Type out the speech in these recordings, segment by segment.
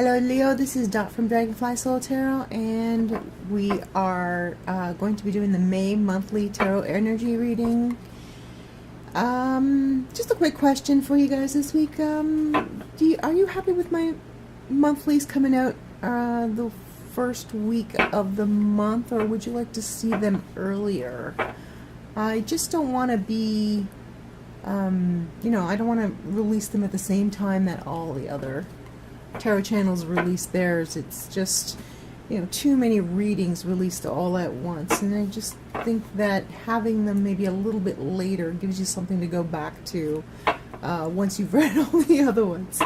Hello Leo, this is Dot from DRAGONFLYSOULTAROT, and we are going to be doing the May monthly tarot energy reading. Just a quick question for you guys this week. Are you happy with my monthlies coming out the first week of the month, or would you like to see them earlier? I just don't want to be, I don't want to release them at the same time that all the other tarot channels release theirs. It's just, too many readings released all at once, and I just think that having them maybe a little bit later gives you something to go back to once you've read all the other ones.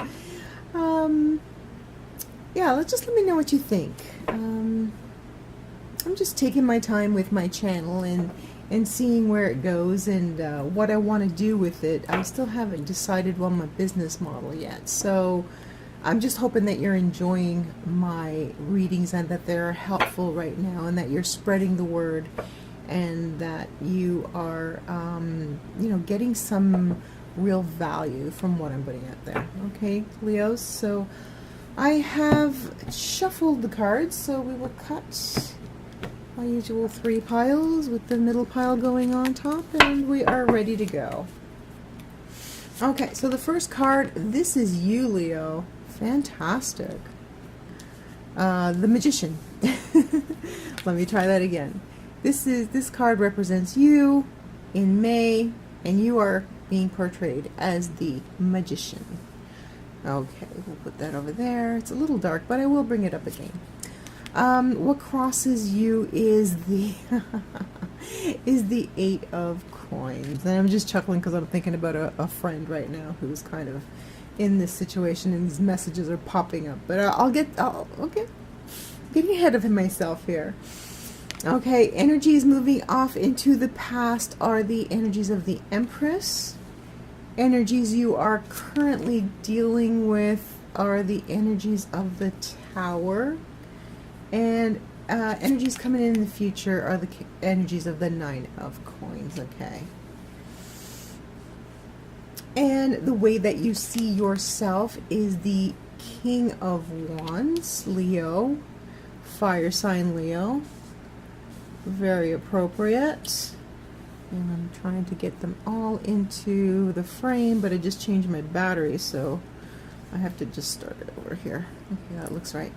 Let me know what you think. I'm just taking my time with my channel and seeing where it goes and what I want to do with it. I still haven't decided on my business model yet, so I'm just hoping that you're enjoying my readings and that they're helpful right now, and that you're spreading the word, and that you are, getting some real value from what I'm putting out there. Okay, Leos? So I have shuffled the cards, so we will cut my usual 3 piles with the middle pile going on top, and we are ready to go. Okay, so the first card, this is you, Leo. Fantastic. The Magician. Let me try that again. This card represents you in May, and you are being portrayed as the Magician. Okay, we'll put that over there. It's a little dark, but I will bring it up again. What crosses you is the is the 8 of coins. And I'm just chuckling because I'm thinking about a friend right now who's kind of in this situation, and these messages are popping up. But okay, getting ahead of myself here. Okay, energies moving off into the past are the energies of the Empress. Energies you are currently dealing with are the energies of the Tower. And energies coming in the future are the energies of the 9 of coins. Okay. And the way that you see yourself is the King of Wands, Leo, fire sign Leo. Very appropriate. And I'm trying to get them all into the frame, but I just changed my battery, so I have to just start it over here. Okay, that looks right.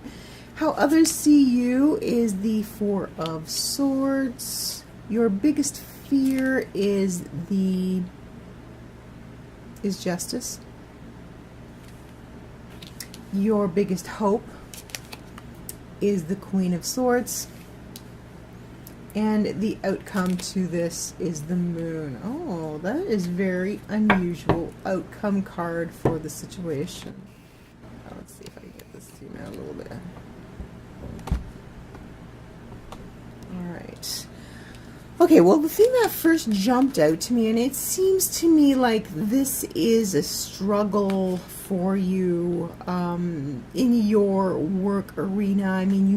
How others see you is the 4 of Swords. Your biggest fear is justice. Your biggest hope is the Queen of Swords. And the outcome to this is the Moon. Oh, that is very unusual outcome card for the situation. Let's see if I can get this to you now a little bit. Alright. Okay, well, the thing that first jumped out to me, and it seems to me like this is a struggle for you in your work arena. I mean,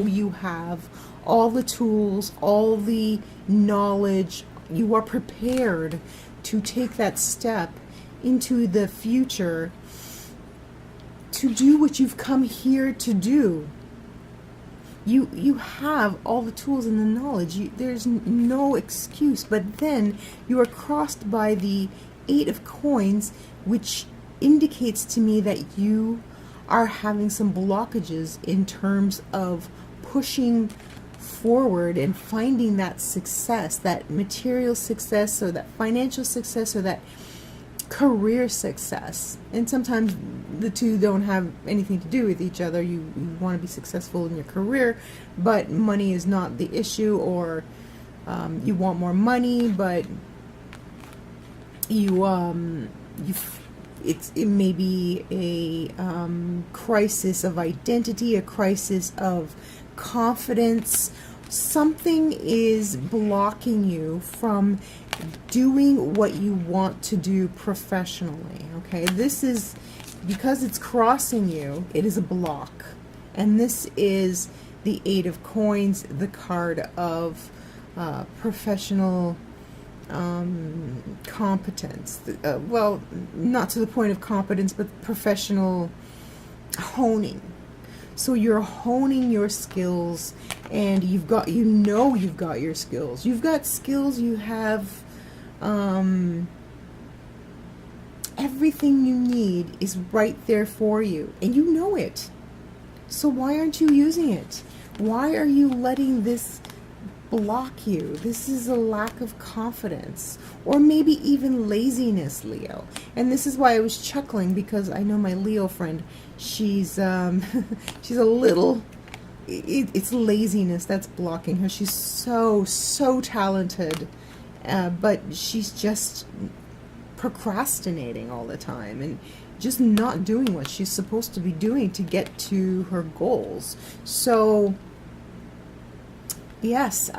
you have all the tools, all the knowledge. You are prepared to take that step into the future to do what you've come here to do. You have all the tools and the knowledge. There's no excuse. But then you are crossed by the 8 of coins, which indicates to me that you are having some blockages in terms of pushing forward and finding that success, that material success, or that financial success, or that career success. And sometimes the two don't have anything to do with each other. You want to be successful in your career, but money is not the issue, or you want more money, but it may be a crisis of identity, a crisis of confidence. Something is blocking you from doing what you want to do professionally. Okay, this is because it's crossing you, it is a block. And this is the 8 of coins, the card of professional competence. Well, not to the point of competence, but professional honing. So you're honing your skills, and you've got your skills. You've got skills, you have everything you need is right there for you, and you know it. So why aren't you using it? Why are you letting this block you? This is a lack of confidence, or maybe even laziness, Leo. And this is why I was chuckling, because I know my Leo friend, she's she's a little, it's laziness that's blocking her. She's so talented, but she's just procrastinating all the time and just not doing what she's supposed to be doing to get to her goals. So yes,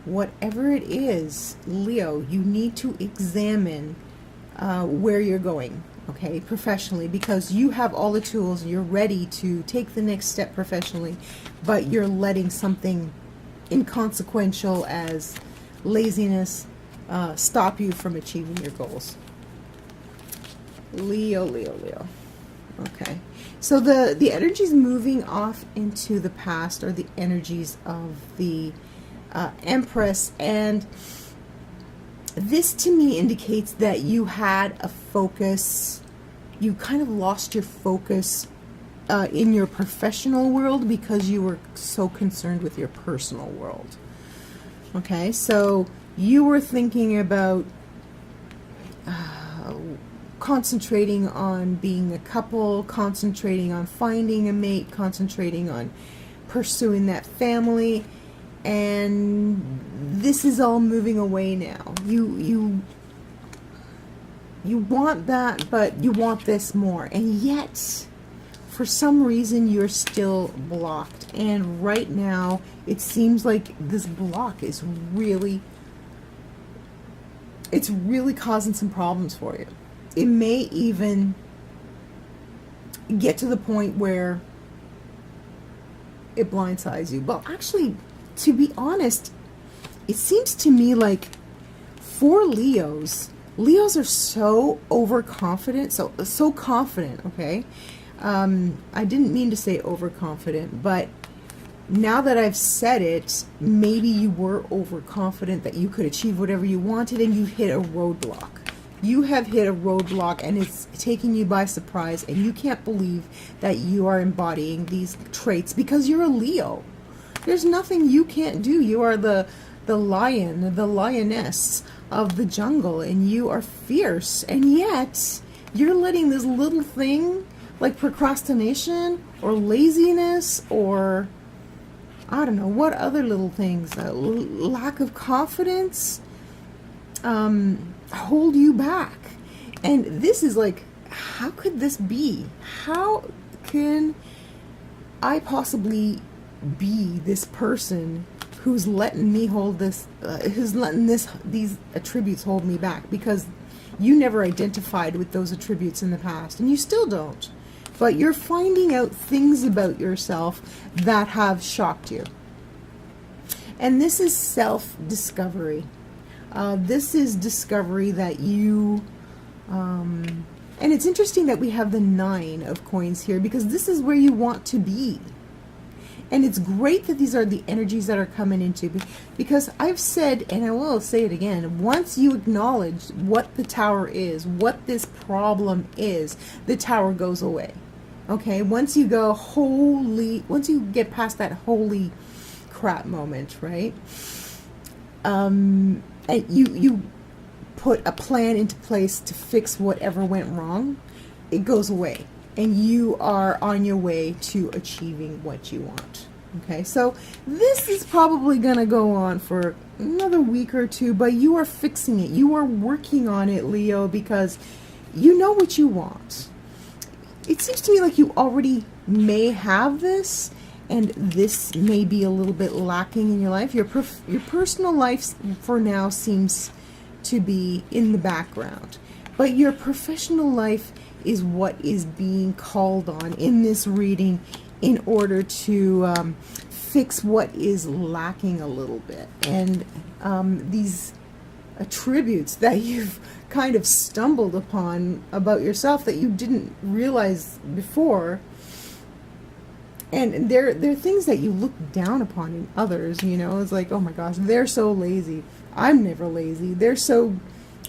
whatever it is, Leo, you need to examine where you're going, okay, professionally, because you have all the tools. You're ready to take the next step professionally, but you're letting something inconsequential as laziness stop you from achieving your goals. Leo. Okay, so the energies moving off into the past are the energies of the Empress, and this to me indicates that you had a focus. You kind of lost your focus in your professional world because you were so concerned with your personal world. Okay, so you were thinking about concentrating on being a couple, concentrating on finding a mate, concentrating on pursuing that family, and this is all moving away now. You want that, but you want this more, and yet for some reason you're still blocked. And right now it seems like this block is really causing some problems for you. It may even get to the point where it blindsides you. Well, actually, to be honest, it seems to me like for Leos are so overconfident, so confident, okay? I didn't mean to say overconfident, but now that I've said it, maybe you were overconfident that you could achieve whatever you wanted, and you hit a roadblock. You have hit a roadblock, and it's taking you by surprise, and you can't believe that you are embodying these traits because you're a Leo. There's nothing you can't do. You are the lion, the lioness of the jungle, and you are fierce, and yet you're letting this little thing like procrastination or laziness, or I don't know what other little things, lack of confidence, hold you back. And this is like, how could this be? How can I possibly be this person who's letting me hold this, who's letting these attributes hold me back? Because you never identified with those attributes in the past, and you still don't. But you're finding out things about yourself that have shocked you. And this is self-discovery. This is discovery that you, and it's interesting that we have the 9 of coins here, because this is where you want to be. And it's great that these are the energies that are coming into, because I've said, and I will say it again, once you acknowledge what the Tower is, what this problem is, the Tower goes away. Okay, once you go once you get past that holy crap moment, right? And you put a plan into place to fix whatever went wrong, it goes away, and you are on your way to achieving what you want. Okay, so this is probably going to go on for another week or two, but you are fixing it. You are working on it, Leo, because you know what you want. It seems to me like you already may have this, and this may be a little bit lacking in your life. Your personal life for now seems to be in the background, but your professional life is what is being called on in this reading in order to fix what is lacking a little bit. And these attributes that you've kind of stumbled upon about yourself that you didn't realize before, And they're things that you look down upon in others, you know. It's like, oh my gosh, they're so lazy. I'm never lazy. They're so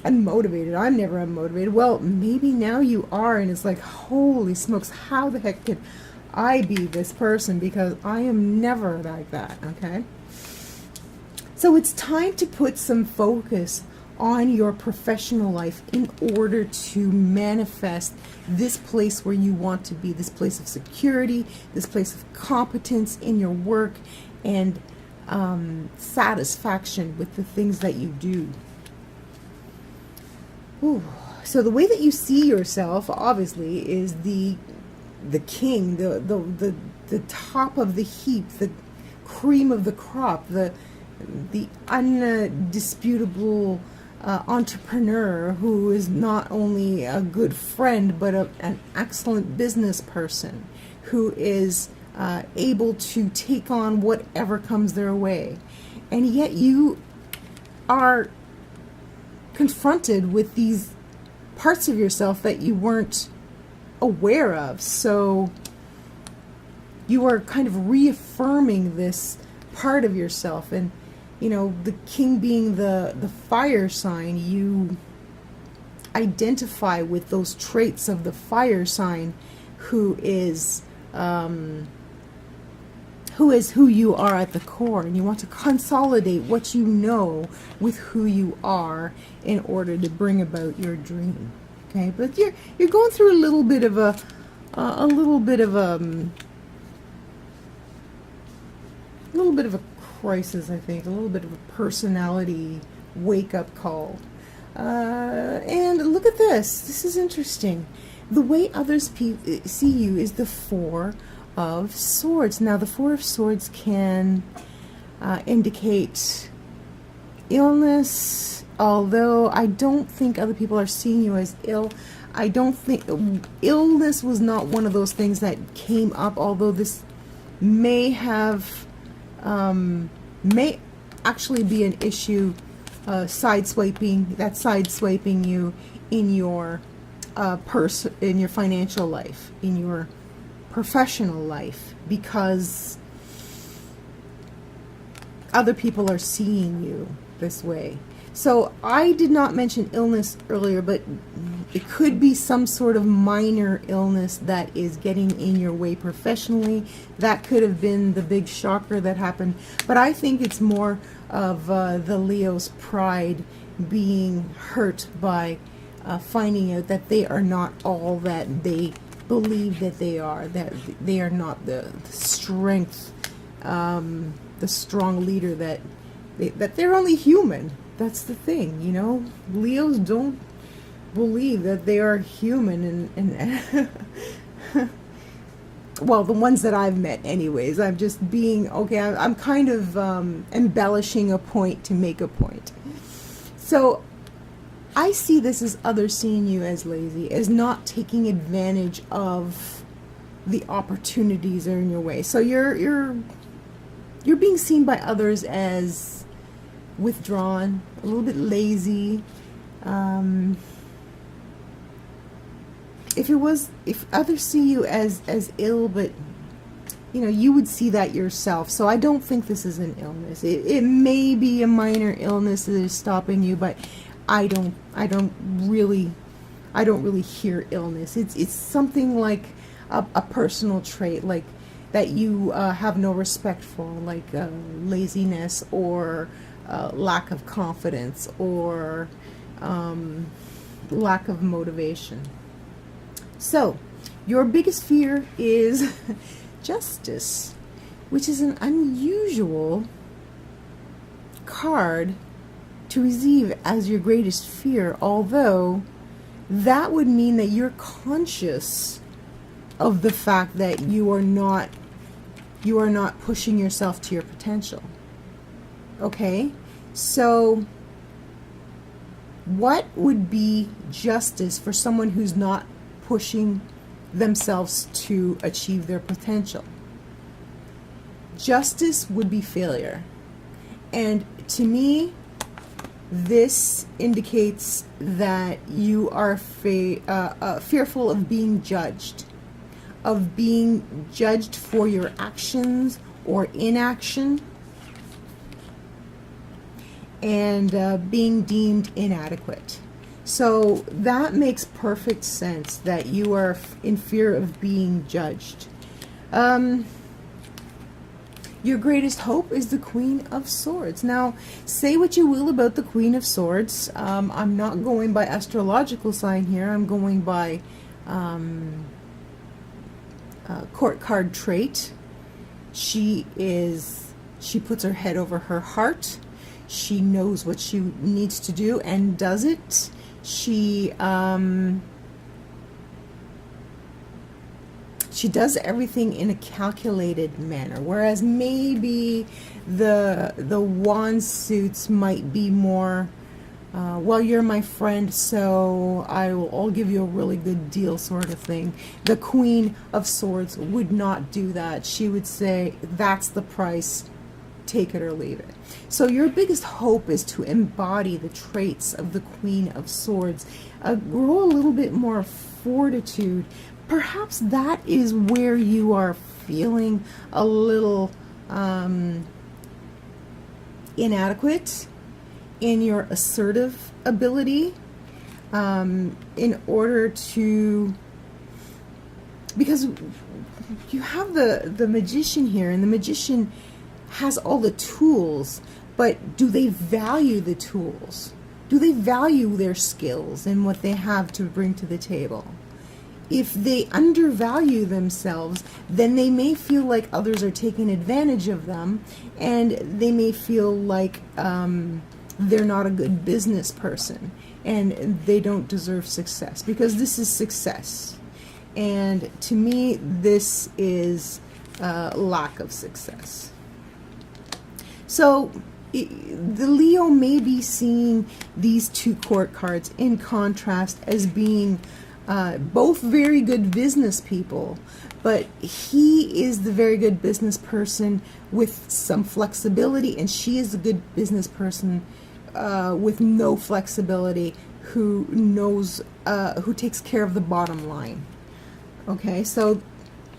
unmotivated. I'm never unmotivated. Well, maybe now you are, and it's like, holy smokes, how the heck could I be this person? Because I am never like that, okay? So it's time to put some focus on your professional life in order to manifest this place where you want to be, this place of security, this place of competence in your work, and satisfaction with the things that you do. Ooh. So the way that you see yourself, obviously, is the king, the top of the heap, the cream of the crop, the undisputable entrepreneur who is not only a good friend but an excellent business person who is able to take on whatever comes their way. And yet you are confronted with these parts of yourself that you weren't aware of. So you are kind of reaffirming this part of yourself. And you know, the king being the fire sign, you identify with those traits of the fire sign who is who you are at the core, and you want to consolidate what you know with who you are in order to bring about your dream. Okay, but you're going through a little bit of a crisis, I think, a little bit of a personality wake-up call. And look at this. This is interesting. The way others see you is the Four of Swords. Now, the Four of Swords can indicate illness, although I don't think other people are seeing you as ill. I don't think illness was not one of those things that came up, although this may have may actually be an issue sideswiping you in your in your financial life, in your professional life, because other people are seeing you this way. So I did not mention illness earlier, but it could be some sort of minor illness that is getting in your way professionally. That could have been the big shocker that happened. But I think it's more of the Leo's pride being hurt by finding out that they are not all that they believe that they are, that they are not the strength, the strong leader that they're only human. That's the thing, you know. Leos don't believe that they are human, and well, the ones that I've met anyways. I'm just being, okay, I'm kind of embellishing a point to make a point. So I see this as others seeing you as lazy, as not taking advantage of the opportunities that are in your way. So you're being seen by others as withdrawn, a little bit lazy. If others see you as ill, but you know, you would see that yourself. So I don't think this is an illness. It may be a minor illness that is stopping you, but I don't really hear illness. It's something like a personal trait, like that you have no respect for, like laziness, or lack of confidence, or lack of motivation. So your biggest fear is justice, which is an unusual card to receive as your greatest fear, although that would mean that you're conscious of the fact that you are not pushing yourself to your potential. Okay? So what would be justice for someone who's not pushing themselves to achieve their potential? Justice would be failure. And to me, this indicates that you are fearful of being judged, of being judged for your actions or inaction, and being deemed inadequate. So that makes perfect sense, that you are in fear of being judged. Your greatest hope is the Queen of Swords. Now, say what you will about the Queen of Swords. I'm not going by astrological sign here. I'm going by court card trait. She puts her head over her heart. She knows what she needs to do and does it. She does everything in a calculated manner, whereas maybe the wand suits might be more, well, you're my friend, so I'll give you a really good deal sort of thing. The Queen of Swords would not do that. She would say, that's the price, take it or leave it. So your biggest hope is to embody the traits of the Queen of Swords. Grow a little bit more fortitude. Perhaps that is where you are feeling a little inadequate in your assertive ability, in order to, because you have the Magician here, and the Magician has all the tools, but do they value the tools? Do they value their skills and what they have to bring to the table? If they undervalue themselves, then they may feel like others are taking advantage of them, and they may feel like they're not a good business person and they don't deserve success, because this is success. And to me, this is lack of success. So the Leo may be seeing these two court cards in contrast as being both very good business people, but he is the very good business person with some flexibility, and she is a good business person with no flexibility, who knows, who takes care of the bottom line. Okay, so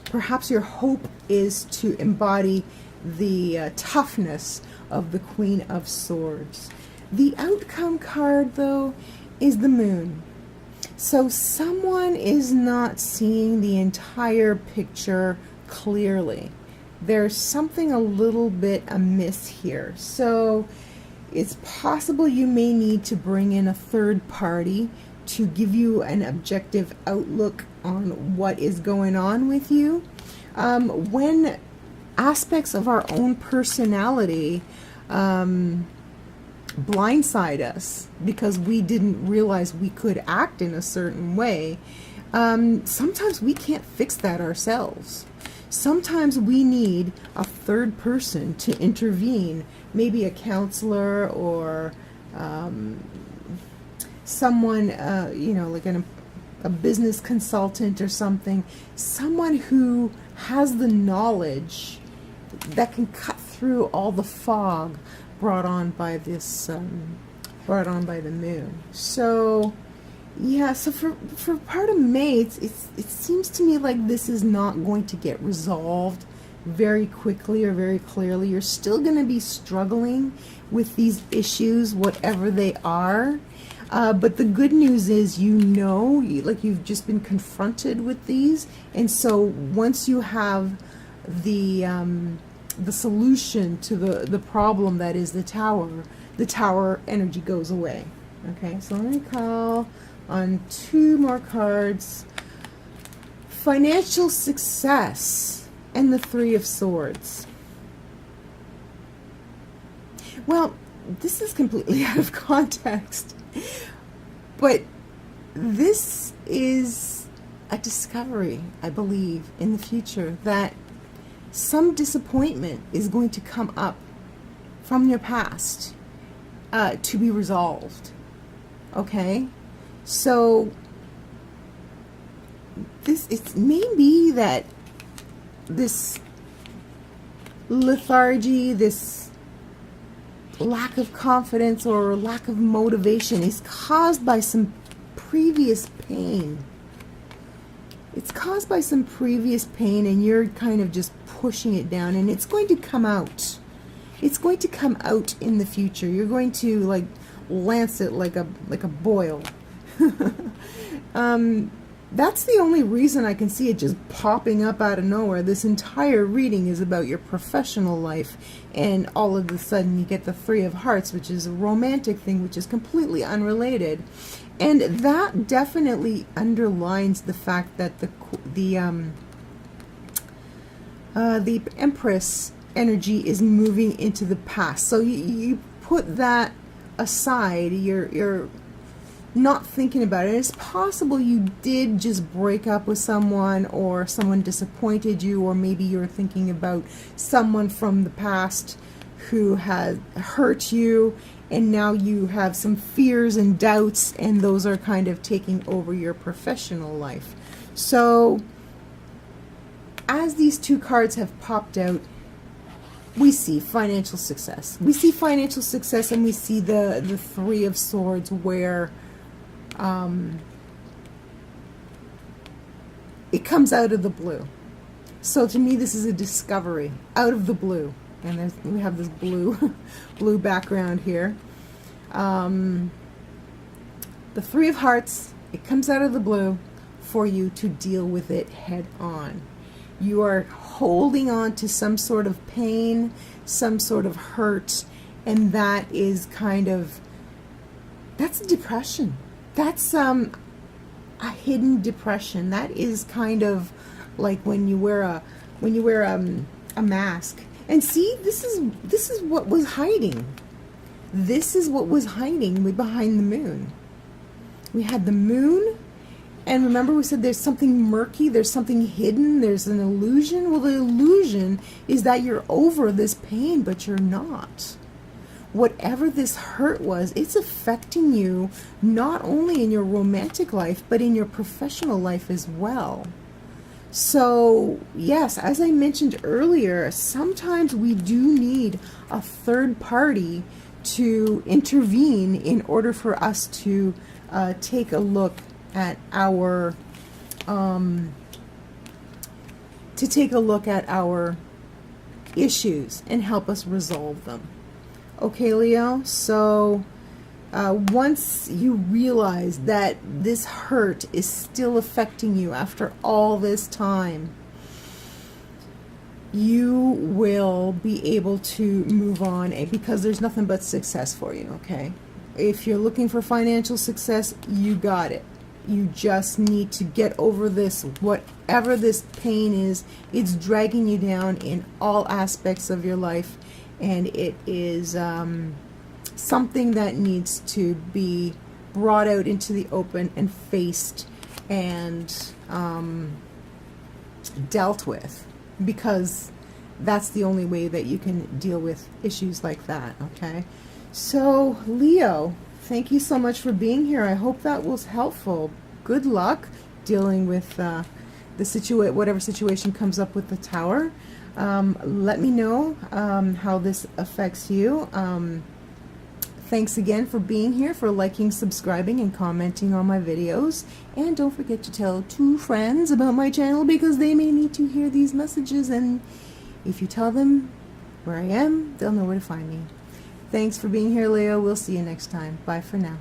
perhaps your hope is to embody the toughness of the Queen of Swords. The outcome card, though, is the Moon. So someone is not seeing the entire picture clearly. There's something a little bit amiss here. So it's possible you may need to bring in a third party to give you an objective outlook on what is going on with you. When aspects of our own personality blindside us because we didn't realize we could act in a certain way, sometimes we can't fix that ourselves. Sometimes we need a third person to intervene, maybe a counselor or someone, like a business consultant or something, someone who has the knowledge that can cut through all the fog brought on by this, brought on by the Moon. So, yeah. So for part of May, it seems to me like this is not going to get resolved very quickly or very clearly. You're still going to be struggling with these issues, whatever they are. But the good news is, you've just been confronted with these, and so once you have the solution to the problem that is the tower energy goes away. Okay, so let me call on two more cards. Financial success and the Three of Swords. Well, this is completely out of context, but this is a discovery, I believe, in the future, that some disappointment is going to come up from your past to be resolved. Okay? So it may be that this lethargy, this lack of confidence or lack of motivation is caused by some previous pain. It's caused by some previous pain, and you're kind of just pushing it down, and it's going to come out. It's going to come out in the future. You're going to like lance it like a boil. That's the only reason I can see it just popping up out of nowhere. This entire reading is about your professional life, and all of a sudden you get the Three of Hearts, which is a romantic thing, which is completely unrelated. And that definitely underlines the fact that the Empress energy is moving into the past. So you put that aside. You're not thinking about it. It's possible you did just break up with someone, or someone disappointed you, or maybe you're thinking about someone from the past who has hurt you, and now you have some fears and doubts, and those are kind of taking over your professional life. So as these two cards have popped out, we see financial success. We see financial success, and we see the Three of Swords, where it comes out of the blue. So to me, this is a discovery out of the blue. And we have this blue background here. The Three of Hearts, it comes out of the blue for you to deal with it head on. You are holding on to some sort of pain, some sort of hurt, and that is kind of, that's depression. That's a hidden depression. That is kind of like when you wear a mask. And see, this is what was hiding. This is what was hiding behind the moon. We had the moon, and remember we said there's something murky, there's something hidden, there's an illusion. Well, the illusion is that you're over this pain, but you're not. Whatever this hurt was, it's affecting you not only in your romantic life, but in your professional life as well. So, yes, as I mentioned earlier, sometimes we do need a third party to intervene in order for us to take a look at our issues and help us resolve them. Okay, Leo, so once you realize that this hurt is still affecting you after all this time, you will be able to move on, because there's nothing but success for you, okay? If you're looking for financial success, you got it. You just need to get over this, whatever this pain is. It's dragging you down in all aspects of your life, and it is something that needs to be brought out into the open and faced and dealt with, because that's the only way that you can deal with issues like that. Okay, so Leo, thank you so much for being here. I hope that was helpful. Good luck dealing with whatever situation comes up with the Tower. Let me know how this affects you. Thanks again for being here, for liking, subscribing, and commenting on my videos. And don't forget to tell 2 friends about my channel, because they may need to hear these messages. And if you tell them where I am, they'll know where to find me. Thanks for being here, Leo. We'll see you next time. Bye for now.